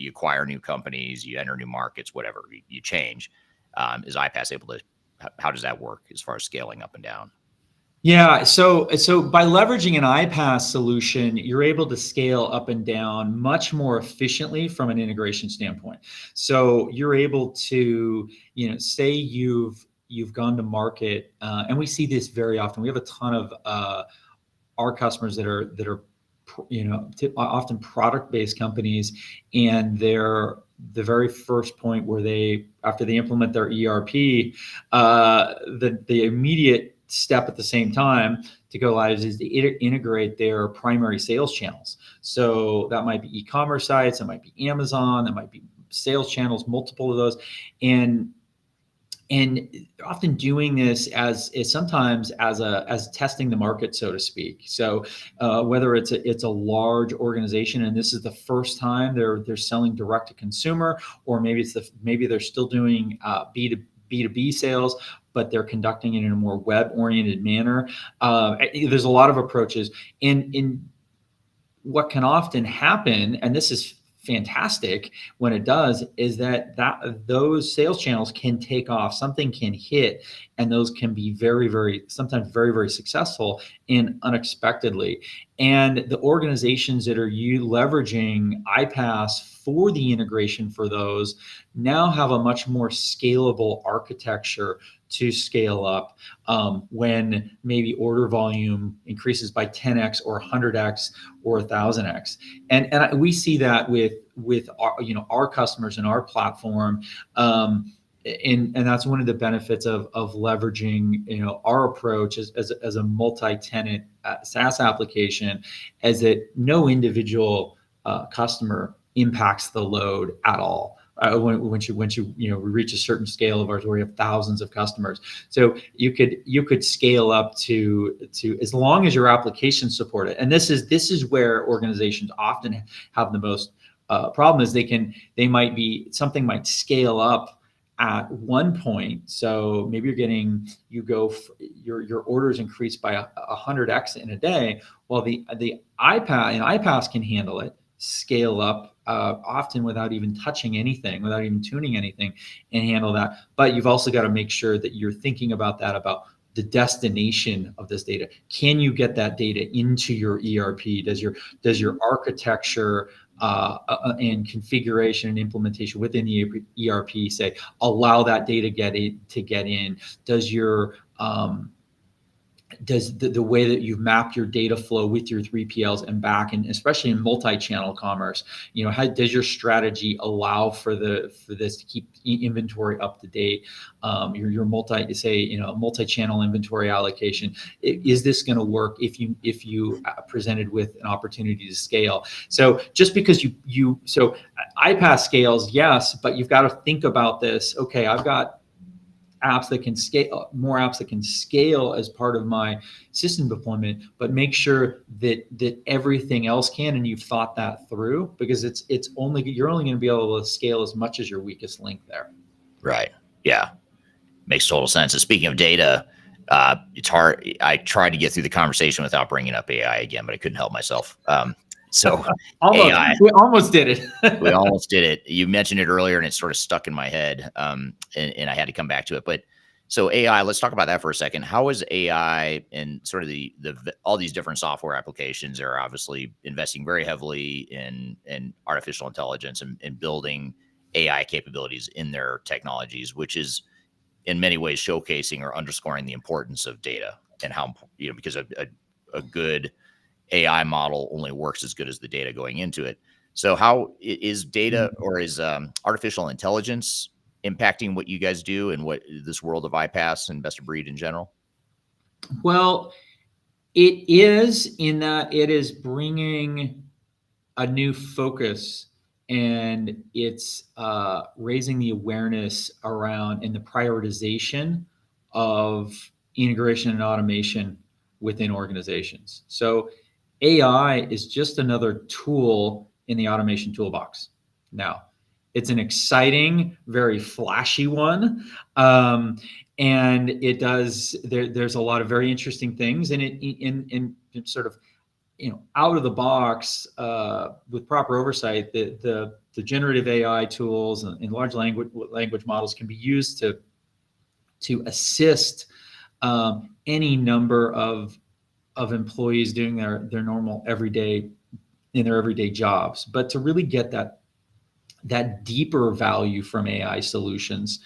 Speaker 1: acquire new companies, you enter new markets, whatever, you change. Is iPaaS able to? How does that work as far as scaling up and down?
Speaker 2: Yeah, so by leveraging an iPaaS solution, you're able to scale up and down much more efficiently from an integration standpoint. So you're able to, say you've gone to market, and we see this very often. We have a ton of our customers that are often product-based companies, and they're the very first point where after they implement their ERP, the immediate step at the same time to go live is to integrate their primary sales channels. So that might be e-commerce sites, that might be Amazon, that might be sales channels, multiple of those, and often doing this as sometimes as testing the market, so to speak. So whether it's a large organization and this is the first time they're selling direct to consumer, or maybe they're still doing B2B sales, but they're conducting it in a more web-oriented manner. There's a lot of approaches. In what can often happen, and this is fantastic when it does, is that those sales channels can take off, something can hit, and those can be sometimes very, very successful and unexpectedly. And the organizations that are leveraging iPaaS for the integration for those now have a much more scalable architecture to scale up when maybe order volume increases by 10x or 100x or 1000x. And we see that with our customers and our platform. And that's one of the benefits of leveraging our approach as a multi-tenant SaaS application, as that no individual customer impacts the load at all. Once you reach a certain scale of ours, where we have thousands of customers, so you could scale up to as long as your applications support it. And this is where organizations often have the most problem, is something might scale up at one point. So maybe your orders increase by 100x in a day. Well, the iPaaS can handle it, scale up often without even touching anything, without even tuning anything, and handle that. But you've also got to make sure that you're thinking about the destination of this data. Can you get that data into your ERP? Does your architecture and configuration and implementation within the ERP say allow that data to get in? Does the way that you've mapped your data flow with your 3PLs and back, and especially in multi-channel commerce, does your strategy allow for this to keep inventory up to date? Your multi-channel inventory allocation, is this going to work if you presented with an opportunity to scale? So just because so iPaaS scales, yes, but you've got to think about this. Okay, I've got apps that can scale, more apps that can scale as part of my system deployment, but make sure that everything else can, and you've thought that through, because you're only going to be able to scale as much as your weakest link there.
Speaker 1: Right. Yeah. Makes total sense. And speaking of data, it's hard. I tried to get through the conversation without bringing up AI again, but I couldn't help myself. So AI,
Speaker 2: we almost did it.
Speaker 1: We almost did it. You mentioned it earlier, and it sort of stuck in my head, and I had to come back to it. But so AI, let's talk about that for a second. How is AI and sort of all these different software applications are obviously investing very heavily in artificial intelligence and building AI capabilities in their technologies, which is in many ways showcasing or underscoring the importance of data, and how, because a good AI model only works as good as the data going into it. So how is data, or is artificial intelligence impacting what you guys do and what this world of iPaaS and best of breed in general?
Speaker 2: Well, it is, in that it is bringing a new focus, and it's raising the awareness around and the prioritization of integration and automation within organizations. So AI is just another tool in the automation toolbox. Now, it's an exciting, very flashy one. And it does, there's a lot of very interesting things in it, in sort of, out of the box, with proper oversight. The generative AI tools and large language models can be used to assist any number of employees doing their normal everyday jobs. But to really get that deeper value from AI solutions,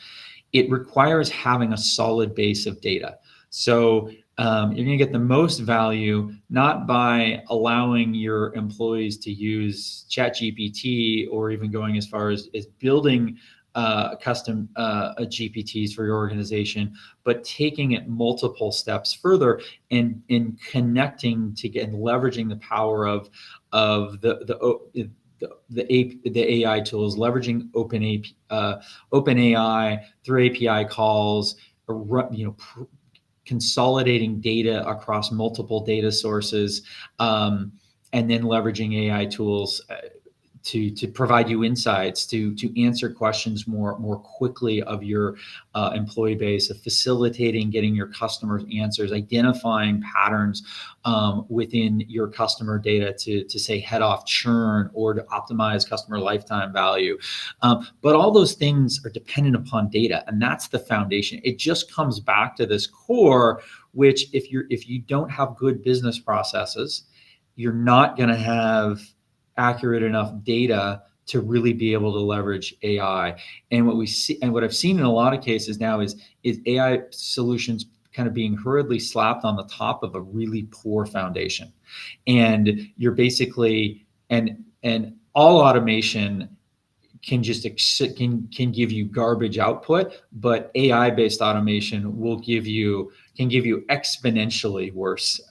Speaker 2: it requires having a solid base of data. So you're going to get the most value not by allowing your employees to use ChatGPT, or even going as far as building custom GPTs for your organization, but taking it multiple steps further and in connecting to get and leveraging the power of the AI tools, leveraging OpenAI through API calls, consolidating data across multiple data sources, and then leveraging AI tools to provide you insights, to answer questions more quickly of your employee base, of facilitating getting your customers answers, identifying patterns within your customer data to say head off churn or to optimize customer lifetime value. But all those things are dependent upon data, and that's the foundation. It just comes back to this core, which if you don't have good business processes, you're not going to have accurate enough data to really be able to leverage AI. And what we see, and what I've seen in a lot of cases now, is AI solutions kind of being hurriedly slapped on the top of a really poor foundation. And you're basically, and all automation can just can give you garbage output, but AI based automation can give you exponentially worse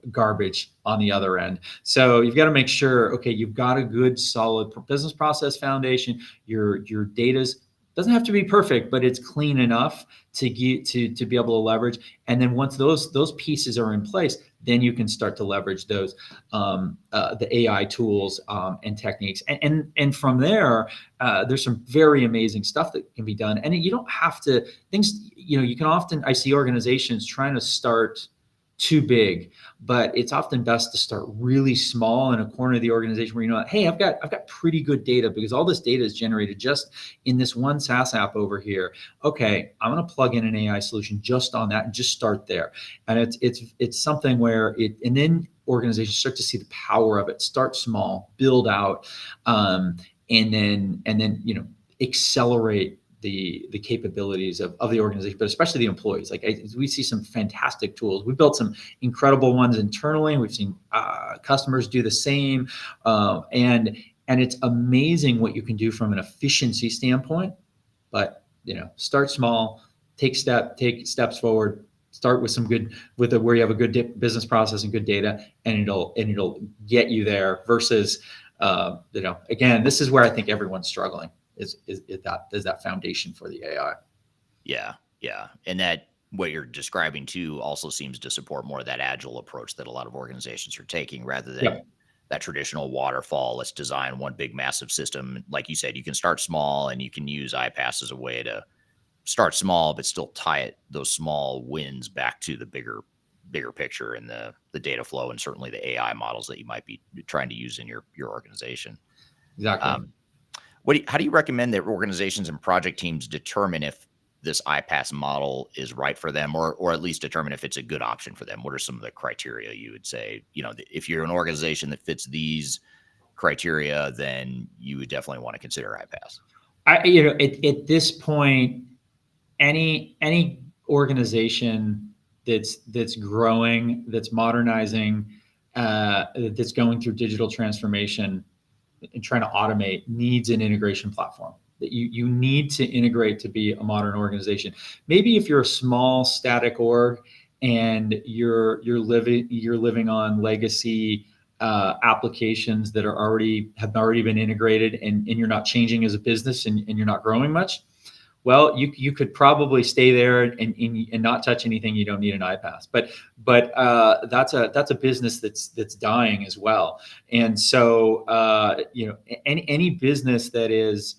Speaker 2: garbage on the other end. So you've got to make sure, okay, you've got a good solid business process foundation. Your data's doesn't have to be perfect, but it's clean enough to get to be able to leverage. And then once those pieces are in place, then you can start to leverage those the AI tools and techniques. And from there, there's some very amazing stuff that can be done. And you don't have to you can often, I see organizations trying to start too big, but it's often best to start really small in a corner of the organization where hey, I've got pretty good data, because all this data is generated just in this one SaaS app over here. Okay, I'm going to plug in an AI solution just on that and just start there. And it's something where and then organizations start to see the power of it. Start small, build out, and then accelerate the capabilities of the organization, but especially the employees. We see some fantastic tools. We built some incredible ones internally. We've seen customers do the same, and it's amazing what you can do from an efficiency standpoint. But start small, take steps forward. Start with where you have a good business process and good data, and it'll get you there. Versus, again, this is where I think everyone's struggling. Is that foundation for the AI.
Speaker 1: Yeah. And that what you're describing too also seems to support more of that agile approach that a lot of organizations are taking, rather than that traditional waterfall. Let's design one big massive system. Like you said, you can start small, and you can use iPaaS as a way to start small, but still tie those small wins back to the bigger picture and the data flow, and certainly the AI models that you might be trying to use in your organization.
Speaker 2: Exactly.
Speaker 1: How do you recommend that organizations and project teams determine if this iPaaS model is right for them, or at least determine if it's a good option for them? What are some of the criteria you would say, if you're an organization that fits these criteria, then you would definitely want to consider iPaaS?
Speaker 2: At this point, any organization that's growing, that's modernizing, that's going through digital transformation and trying to automate, needs an integration platform. That you need to integrate to be a modern organization. Maybe if you're a small static org and you're living on legacy applications that have already been integrated, and you're not changing as a business, and you're not growing much, well, you could probably stay there and not touch anything. You don't need an iPaaS, but that's a business that's dying as well. And so any business that is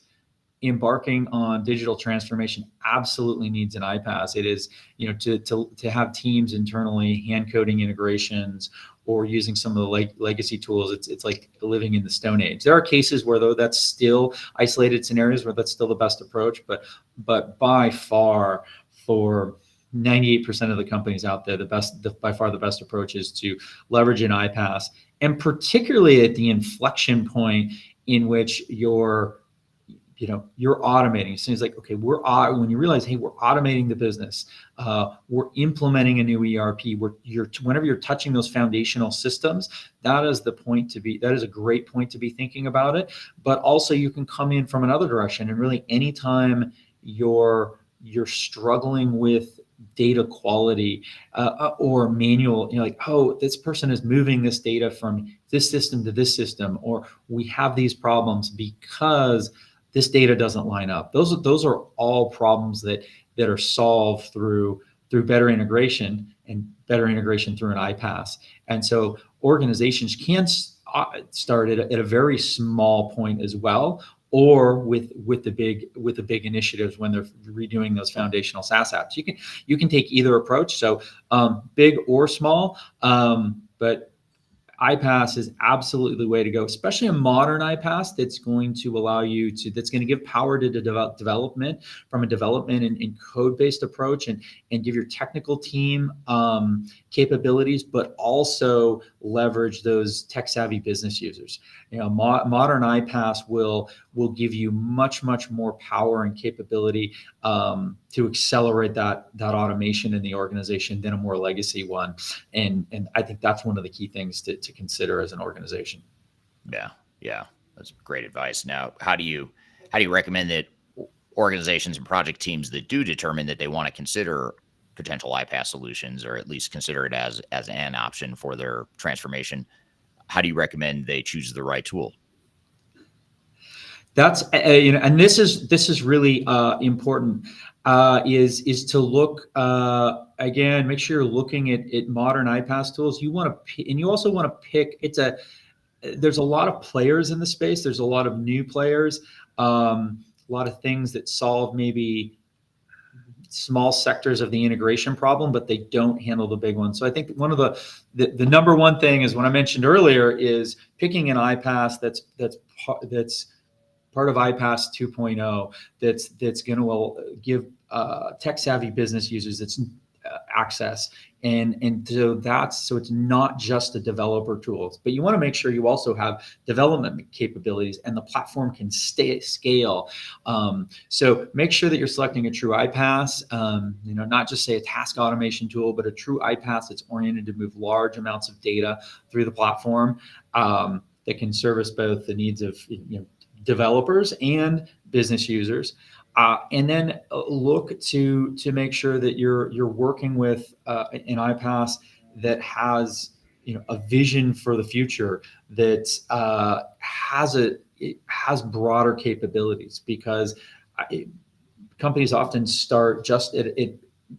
Speaker 2: embarking on digital transformation absolutely needs an iPaaS. It is, to have teams internally hand coding integrations or using some of the legacy tools. It's like living in the Stone Age. There are cases where, though, that's still isolated scenarios where that's still the best approach, but by far, for 98% of the companies out there, by far the best approach is to leverage an iPaaS, and particularly at the inflection point in which you're automating. As soon as, like, okay, when you realize, hey, we're automating the business, we're implementing a new ERP, whenever you're touching those foundational systems, that is a great point to be thinking about it. But also, you can come in from another direction, and really anytime you're struggling with data quality or manual, like, oh, this person is moving this data from this system to this system, or we have these problems because this data doesn't line up. Those are all problems that are solved through better integration, and better integration through an iPaaS. And so organizations can start at a very small point as well, or with the big initiatives when they're redoing those foundational SaaS apps. You can take either approach, so big or small, but iPaaS is absolutely the way to go, especially a modern iPaaS that's going to give power to the development, from a development and code-based approach, and give your technical team capabilities, but also leverage those tech-savvy business users. Modern iPaaS will give you much more power and capability to accelerate that automation in the organization than a more legacy one. And I think that's one of the key things to consider as an organization.
Speaker 1: Yeah, that's great advice. Now, how do you recommend that organizations and project teams that do determine that they want to consider potential iPaaS solutions, or at least consider it as an option for their transformation, how do you recommend they choose the right tool?
Speaker 2: That's and this is really important. Is to look again. Make sure you're looking at modern iPaaS tools. You also want to pick. There's a lot of players in the space. There's a lot of new players. A lot of things that solve maybe small sectors of the integration problem, but they don't handle the big ones. So I think one of the number one thing is, when I mentioned earlier, is picking an iPaaS that's part of iPaaS 2.0, that's going to give tech savvy business users its access, and so it's not just a developer tools, but you want to make sure you also have development capabilities, and the platform can scale. So make sure that you're selecting a true iPaaS, not just say a task automation tool, but a true iPaaS that's oriented to move large amounts of data through the platform, that can service both the needs of developers and business users. And then look to make sure that you're working with an iPaaS that has a vision for the future, that has broader capabilities, because companies often start just at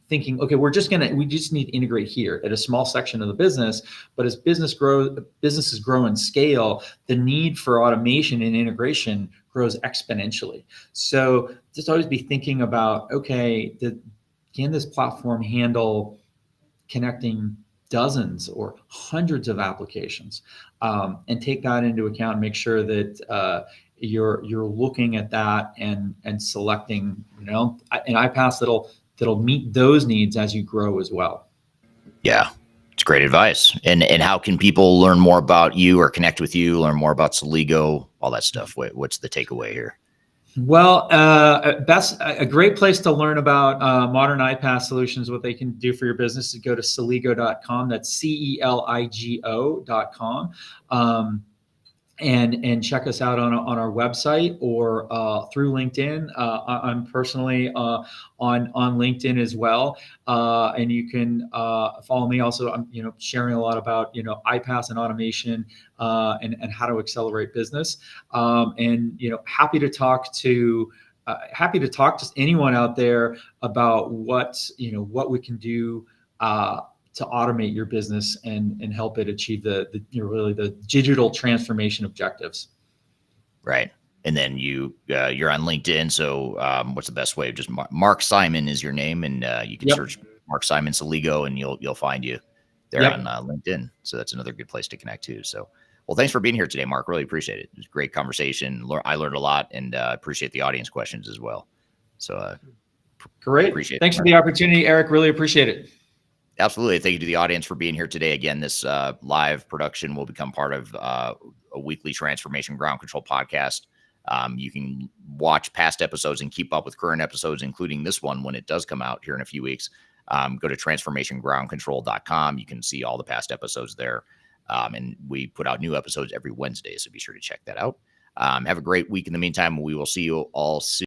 Speaker 2: thinking, okay, we just need to integrate here at a small section of the business. But as businesses grow and scale, the need for automation and integration grows exponentially. So just always be thinking about, okay, can this platform handle connecting dozens or hundreds of applications, and take that into account, and make sure that you're looking at that and selecting an iPaaS that'll meet those needs as you grow as well.
Speaker 1: Yeah, it's great advice. And how can people learn more about you, or connect with you, learn more about Celigo, all that stuff? What's the takeaway here?
Speaker 2: Well, a great place to learn about modern iPaaS solutions, what they can do for your business, is go to celigo.com. That's celigo.com. and check us out on our website or through LinkedIn. I'm personally on LinkedIn as well, and you can follow me. Also, I'm sharing a lot about iPaaS and automation and how to accelerate business. And happy to talk to. Happy to talk to anyone out there about what we can do to automate your business and help it achieve really the digital transformation objectives.
Speaker 1: Right. And then you're on LinkedIn. So what's the best way? Just Mark Simon is your name, and you can
Speaker 2: Yep.
Speaker 1: search Mark Simon Celigo, and you'll find you there on
Speaker 2: Yep.
Speaker 1: LinkedIn. So that's another good place to connect too. So, well, thanks for being here today, Mark. Really appreciate it. It was a great conversation. I learned a lot, and appreciate the audience questions as well. So
Speaker 2: Great.
Speaker 1: appreciate it,
Speaker 2: Thanks for
Speaker 1: Mark.
Speaker 2: the opportunity, Eric. Really appreciate it.
Speaker 1: Absolutely. Thank you to the audience for being here today. Again, this live production will become part of a weekly Transformation Ground Control podcast. You can watch past episodes and keep up with current episodes, including this one when it does come out here in a few weeks. Go to transformationgroundcontrol.com. You can see all the past episodes there. And we put out new episodes every Wednesday, so be sure to check that out. Have a great week in the meantime. We will see you all soon.